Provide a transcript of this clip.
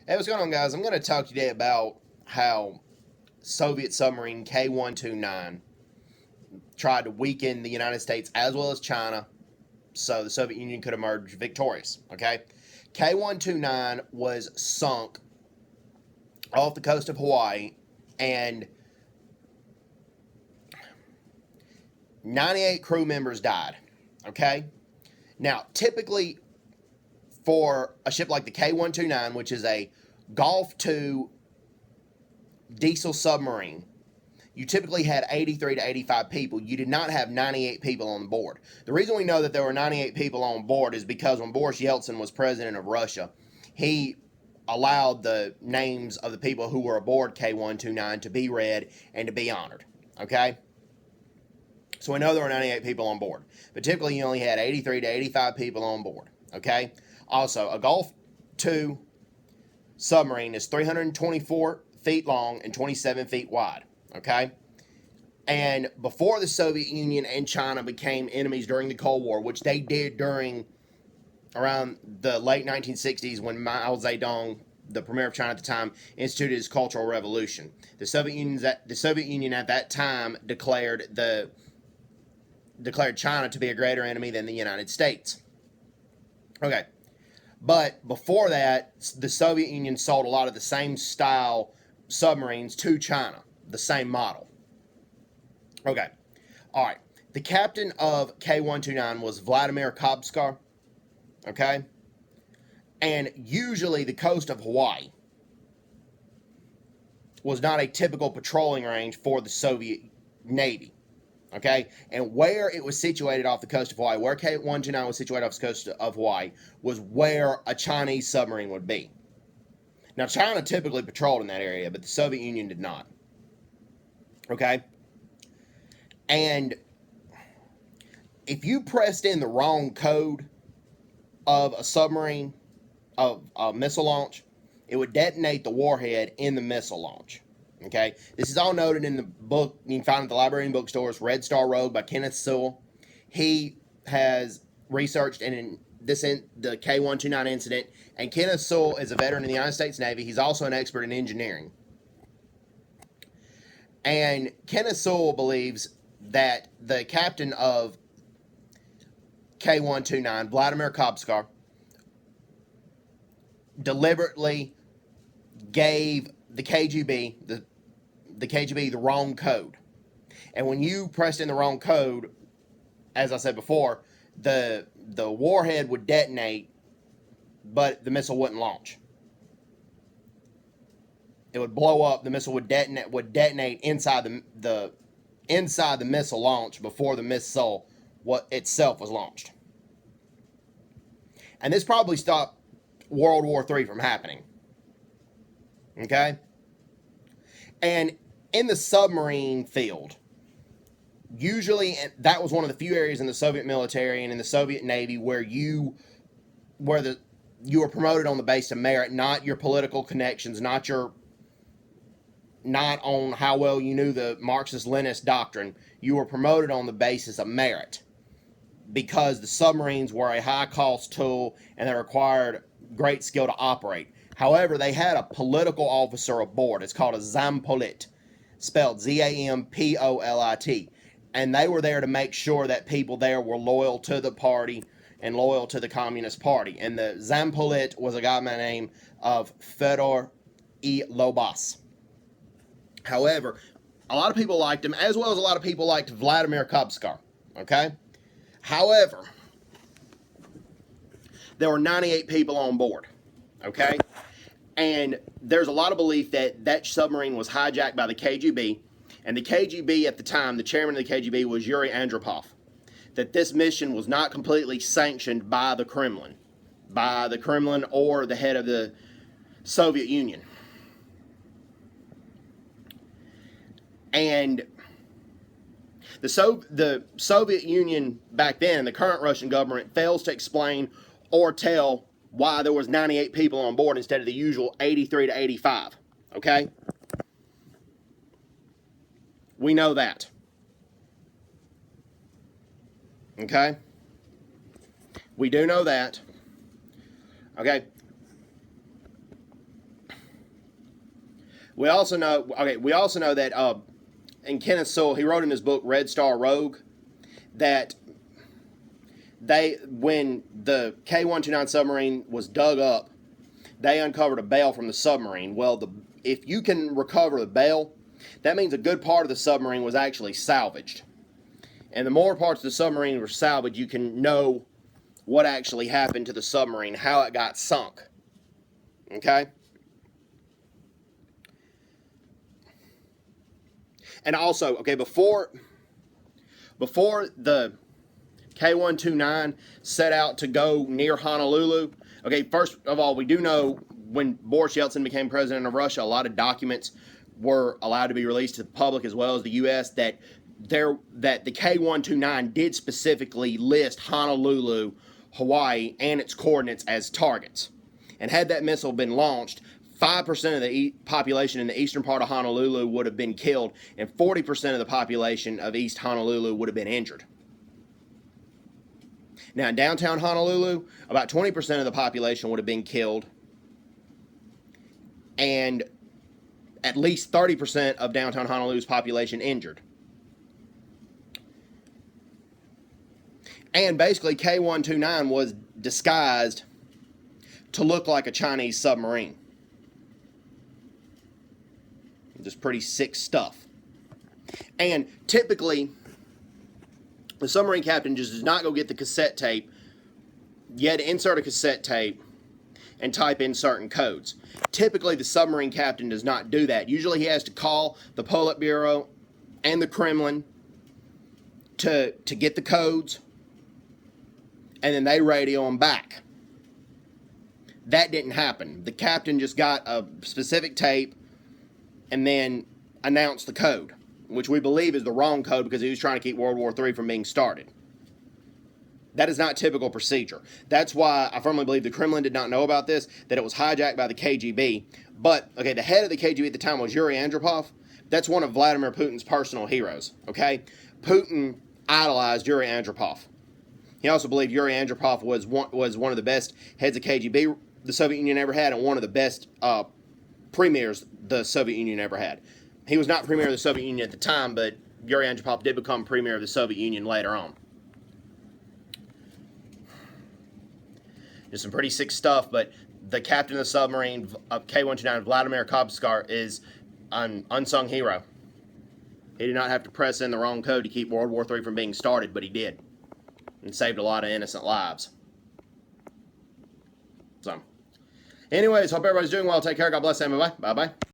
Hey, what's going on, guys? I'm going to talk today about how Soviet submarine K-129 tried to weaken the United States as well as China so the Soviet Union could emerge victorious. Okay? K-129 was sunk off the coast of Hawaii, and 98 crew members died. Okay? Now, typically, for a ship like the K-129, which is a Gulf II diesel submarine, you typically had 83 to 85 people. You did not have 98 people on board. The reason we know that there were 98 people on board is because when Boris Yeltsin was president of Russia, he allowed the names of the people who were aboard K-129 to be read and to be honored. Okay? So we know there were 98 people on board. But typically you only had 83 to 85 people on board. Okay? Also, a Gulf II submarine is 324 feet long and 27 feet wide. Okay? And before the Soviet Union and China became enemies during the Cold War, which they did during around the late 1960s when Mao Zedong, the premier of China at the time, instituted his Cultural Revolution. The Soviet Union at that time declared China to be a greater enemy than the United States. Okay. But before that, the Soviet Union sold a lot of the same style submarines to China, the same model. Okay. All right. The captain of K-129 was Vladimir Kobskar. Okay. And usually the coast of Hawaii was not a typical patrolling range for the Soviet Navy. Okay, and where it was situated off the coast of Hawaii, where K-129 was situated off the coast of Hawaii, was where a Chinese submarine would be. Now, China typically patrolled in that area, but the Soviet Union did not. Okay? And if you pressed in the wrong code of a submarine, of a missile launch, it would detonate the warhead in the missile launch. Okay, this is all noted in the book you can find at the library and bookstores, Red Star Rogue by Kenneth Sewell. He has researched the K-129 incident, and Kenneth Sewell is a veteran in the United States Navy. He's also an expert in engineering. And Kenneth Sewell believes that the captain of K-129, Vladimir Kobskar, deliberately gave the KGB, the KGB, the wrong code. And when you pressed in the wrong code, as I said before, the warhead would detonate, but the missile wouldn't launch. It would blow up. The missile would detonate inside the missile launch before the missile itself was launched. And this probably stopped World War III from happening. Okay? And in the submarine field, usually that was one of the few areas in the Soviet military and in the Soviet Navy where you were promoted on the basis of merit, not your political connections, not on how well you knew the Marxist-Leninist doctrine. You were promoted on the basis of merit because the submarines were a high-cost tool and they required great skill to operate. However, they had a political officer aboard. It's called a Zampolit, spelled Zampolit. And they were there to make sure that people there were loyal to the party and loyal to the Communist Party. And the Zampolit was a guy by the name of Fedor E. Lobas. However, a lot of people liked him, as well as a lot of people liked Vladimir Kobskar. Okay? However, there were 98 people on board. Okay? And there's a lot of belief that that submarine was hijacked by the KGB. And the KGB at the time, the chairman of the KGB was Yuri Andropov. That this mission was not completely sanctioned by the Kremlin or the head of the Soviet Union. And the Soviet Union back then, and the current Russian government, fails to explain or tell why there was 98 people on board instead of the usual 83 to 85. Okay? We know that. Okay? We do know that. Okay? We also know, that, and Kenneth Sewell, he wrote in his book Red Star Rogue, that when the K-129 submarine was dug up, they uncovered a bale from the submarine. Well, if you can recover the bale, that means a good part of the submarine was actually salvaged. And the more parts of the submarine were salvaged, you can know what actually happened to the submarine, how it got sunk. Okay? And also, okay, before the K-129 set out to go near Honolulu, okay, first of all, we do know when Boris Yeltsin became president of Russia, a lot of documents were allowed to be released to the public as well as the U.S. that the K-129 did specifically list Honolulu, Hawaii, and its coordinates as targets. And had that missile been launched, 5% of the population in the eastern part of Honolulu would have been killed, and 40% of the population of East Honolulu would have been injured. Now, in downtown Honolulu, about 20% of the population would have been killed, and at least 30% of downtown Honolulu's population injured. And basically, K-129 was disguised to look like a Chinese submarine. Just pretty sick stuff. And typically, the submarine captain just does not go get the cassette tape. You had to insert a cassette tape and type in certain codes. Typically, the submarine captain does not do that. Usually, he has to call the Politburo and the Kremlin to get the codes, and then they radio them back. That didn't happen. The captain just got a specific tape and then announced the code, which we believe is the wrong code because he was trying to keep World War III from being started. That is not typical procedure. That's why I firmly believe the Kremlin did not know about this, that it was hijacked by the KGB. But, okay, the head of the KGB at the time was Yuri Andropov. That's one of Vladimir Putin's personal heroes, okay? Putin idolized Yuri Andropov. He also believed Yuri Andropov was one of the best heads of KGB the Soviet Union ever had, and one of the best premiers the Soviet Union ever had. He was not premier of the Soviet Union at the time, but Yuri Andropov did become premier of the Soviet Union later on. Just some pretty sick stuff, but the captain of the submarine of K-129, Vladimir Kobskar, is an unsung hero. He did not have to press in the wrong code to keep World War III from being started, but he did. And saved a lot of innocent lives. So, anyways, hope everybody's doing well. Take care. God bless. And bye-bye. Bye-bye.